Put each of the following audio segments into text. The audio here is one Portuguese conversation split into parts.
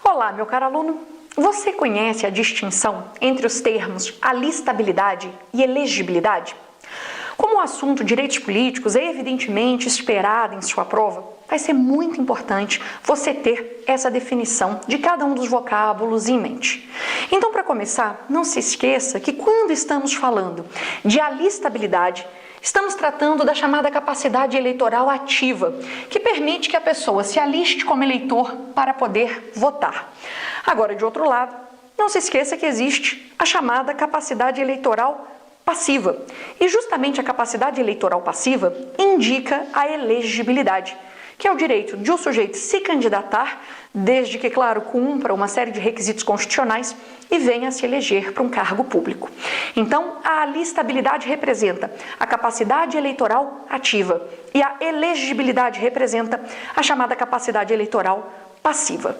Olá, meu caro aluno. Você conhece a distinção entre os termos alistabilidade e elegibilidade? Como o assunto direitos políticos é evidentemente esperado em sua prova, vai ser muito importante você ter essa definição de cada um dos vocábulos em mente. Então, para começar, não se esqueça que quando estamos falando de alistabilidade, estamos tratando da chamada capacidade eleitoral ativa, que permite que a pessoa se aliste como eleitor para poder votar. Agora, de outro lado, não se esqueça que existe a chamada capacidade eleitoral passiva. E justamente a capacidade eleitoral passiva indica a elegibilidade, que é o direito de o sujeito se candidatar, desde que, claro, cumpra uma série de requisitos constitucionais e venha a se eleger para um cargo público. Então, a alistabilidade representa a capacidade eleitoral ativa e a elegibilidade representa a chamada capacidade eleitoral passiva.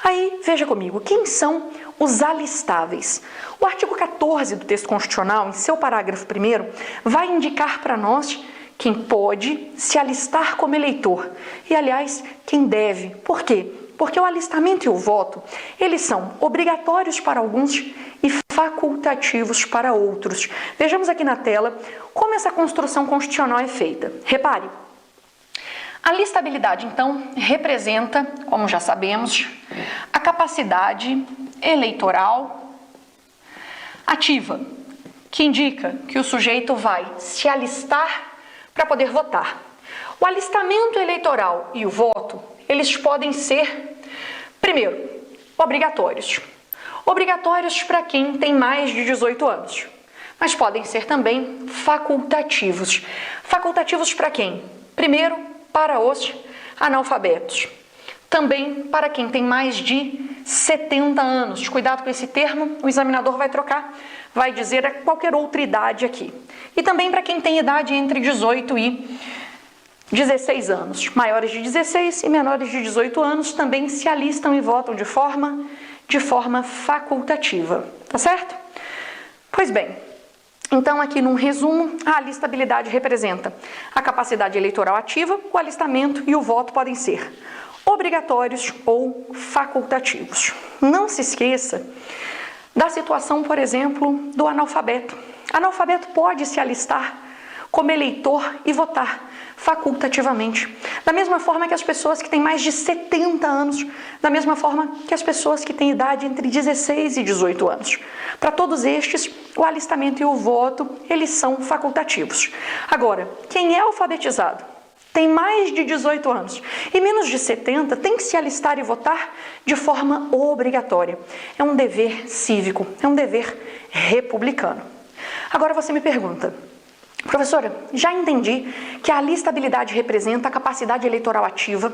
Aí, veja comigo, quem são os alistáveis? O artigo 14 do texto constitucional, em seu parágrafo 1º, vai indicar para nós quem pode se alistar como eleitor e, aliás, quem deve. Por quê? Porque o alistamento e o voto, eles são obrigatórios para alguns e facultativos para outros. Vejamos aqui na tela como essa construção constitucional é feita. Repare, a alistabilidade, então, representa, como já sabemos, a capacidade eleitoral ativa, que indica que o sujeito vai se alistar para poder votar. O alistamento eleitoral e o voto, eles podem ser, primeiro, obrigatórios. Obrigatórios para quem tem mais de 18 anos, mas podem ser também facultativos. Facultativos para quem? Primeiro, para os analfabetos. Também para quem tem mais de 70 anos. Cuidado com esse termo, o examinador vai trocar, vai dizer qualquer outra idade aqui. E também para quem tem idade entre 18 e 16 anos. Maiores de 16 e menores de 18 anos também se alistam e votam de forma facultativa. Tá certo? Pois bem, então aqui num resumo, a alistabilidade representa a capacidade eleitoral ativa, o alistamento e o voto podem ser obrigatórios ou facultativos. Não se esqueça da situação, por exemplo, do analfabeto. Analfabeto pode se alistar como eleitor e votar facultativamente. Da mesma forma que as pessoas que têm mais de 70 anos, da mesma forma que as pessoas que têm idade entre 16 e 18 anos. Para todos estes, o alistamento e o voto, eles são facultativos. Agora, quem é alfabetizado, tem mais de 18 anos e menos de 70, tem que se alistar e votar de forma obrigatória. É um dever cívico, é um dever republicano. Agora você me pergunta, professora, já entendi que a alistabilidade representa a capacidade eleitoral ativa,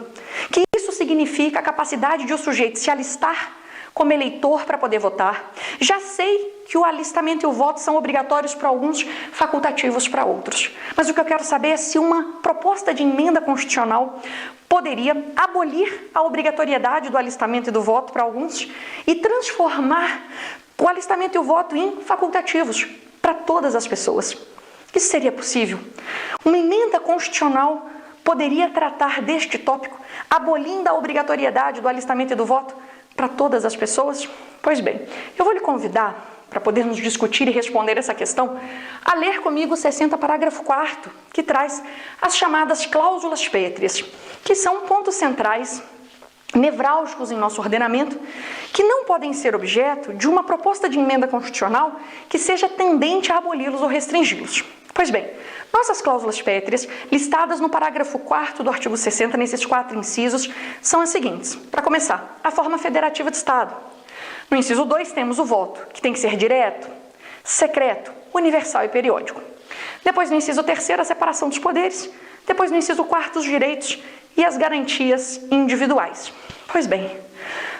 que isso significa a capacidade de o sujeito se alistar como eleitor para poder votar. Já sei que o alistamento e o voto são obrigatórios para alguns, facultativos para outros. Mas o que eu quero saber é se uma proposta de emenda constitucional poderia abolir a obrigatoriedade do alistamento e do voto para alguns e transformar o alistamento e o voto em facultativos para todas as pessoas. Isso seria possível? Uma emenda constitucional poderia tratar deste tópico, abolindo a obrigatoriedade do alistamento e do voto para todas as pessoas? Pois bem, eu vou lhe convidar, para podermos discutir e responder essa questão, a ler comigo o 60 parágrafo 4º, que traz as chamadas cláusulas pétreas, que são pontos centrais, nevrálgicos em nosso ordenamento, que não podem ser objeto de uma proposta de emenda constitucional que seja tendente a aboli-los ou restringi-los. Pois bem, nossas cláusulas pétreas, listadas no parágrafo 4º do artigo 60, nesses 4 incisos, são as seguintes. Para começar, a forma federativa de Estado. No inciso 2 temos o voto, que tem que ser direto, secreto, universal e periódico. Depois no inciso 3º, a separação dos poderes. Depois no inciso 4º, os direitos e as garantias individuais. Pois bem,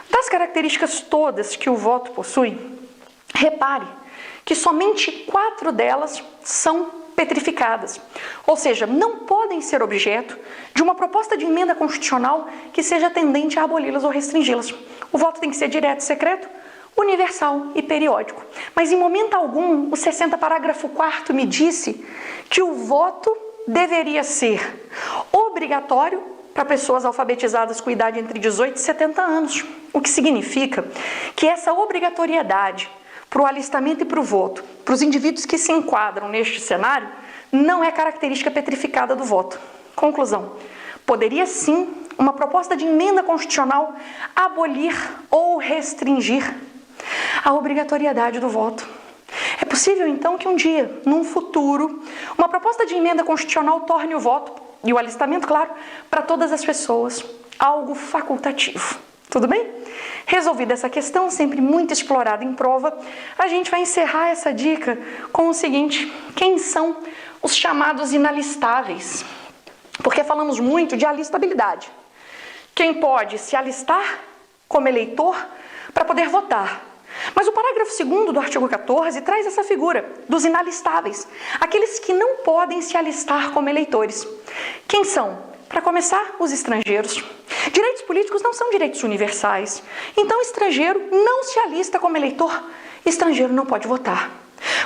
das características todas que o voto possui, repare que somente 4 delas são petrificadas, ou seja, não podem ser objeto de uma proposta de emenda constitucional que seja tendente a aboli-las ou restringi-las. O voto tem que ser direto, secreto, universal e periódico. Mas em momento algum, o 60 parágrafo 4º me disse que o voto deveria ser obrigatório para pessoas alfabetizadas com idade entre 18 e 70 anos, o que significa que essa obrigatoriedade para o alistamento e para o voto, para os indivíduos que se enquadram neste cenário, não é característica petrificada do voto. Conclusão: poderia sim uma proposta de emenda constitucional abolir ou restringir a obrigatoriedade do voto. É possível, então, que um dia, num futuro, uma proposta de emenda constitucional torne o voto, e o alistamento, claro, para todas as pessoas, algo facultativo. Tudo bem? Resolvida essa questão, sempre muito explorada em prova, a gente vai encerrar essa dica com o seguinte: quem são os chamados inalistáveis? Porque falamos muito de alistabilidade. Quem pode se alistar como eleitor para poder votar. Mas o parágrafo 2º do artigo 14 traz essa figura dos inalistáveis, aqueles que não podem se alistar como eleitores. Quem são? Para começar, os estrangeiros. Direitos políticos não são direitos universais, então estrangeiro não se alista como eleitor, estrangeiro não pode votar.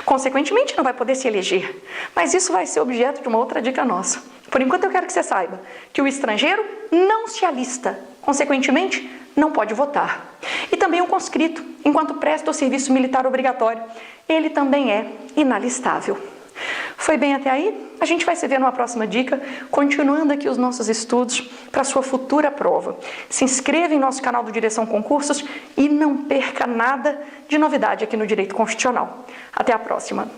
Consequentemente, não vai poder se eleger, mas isso vai ser objeto de uma outra dica nossa. Por enquanto, eu quero que você saiba que o estrangeiro não se alista, consequentemente, não pode votar. E também o conscrito, enquanto presta o serviço militar obrigatório, ele também é inalistável. Foi bem até aí? A gente vai se ver numa próxima dica, continuando aqui os nossos estudos para a sua futura prova. Se inscreva em nosso canal do Direção Concursos e não perca nada de novidade aqui no Direito Constitucional. Até a próxima!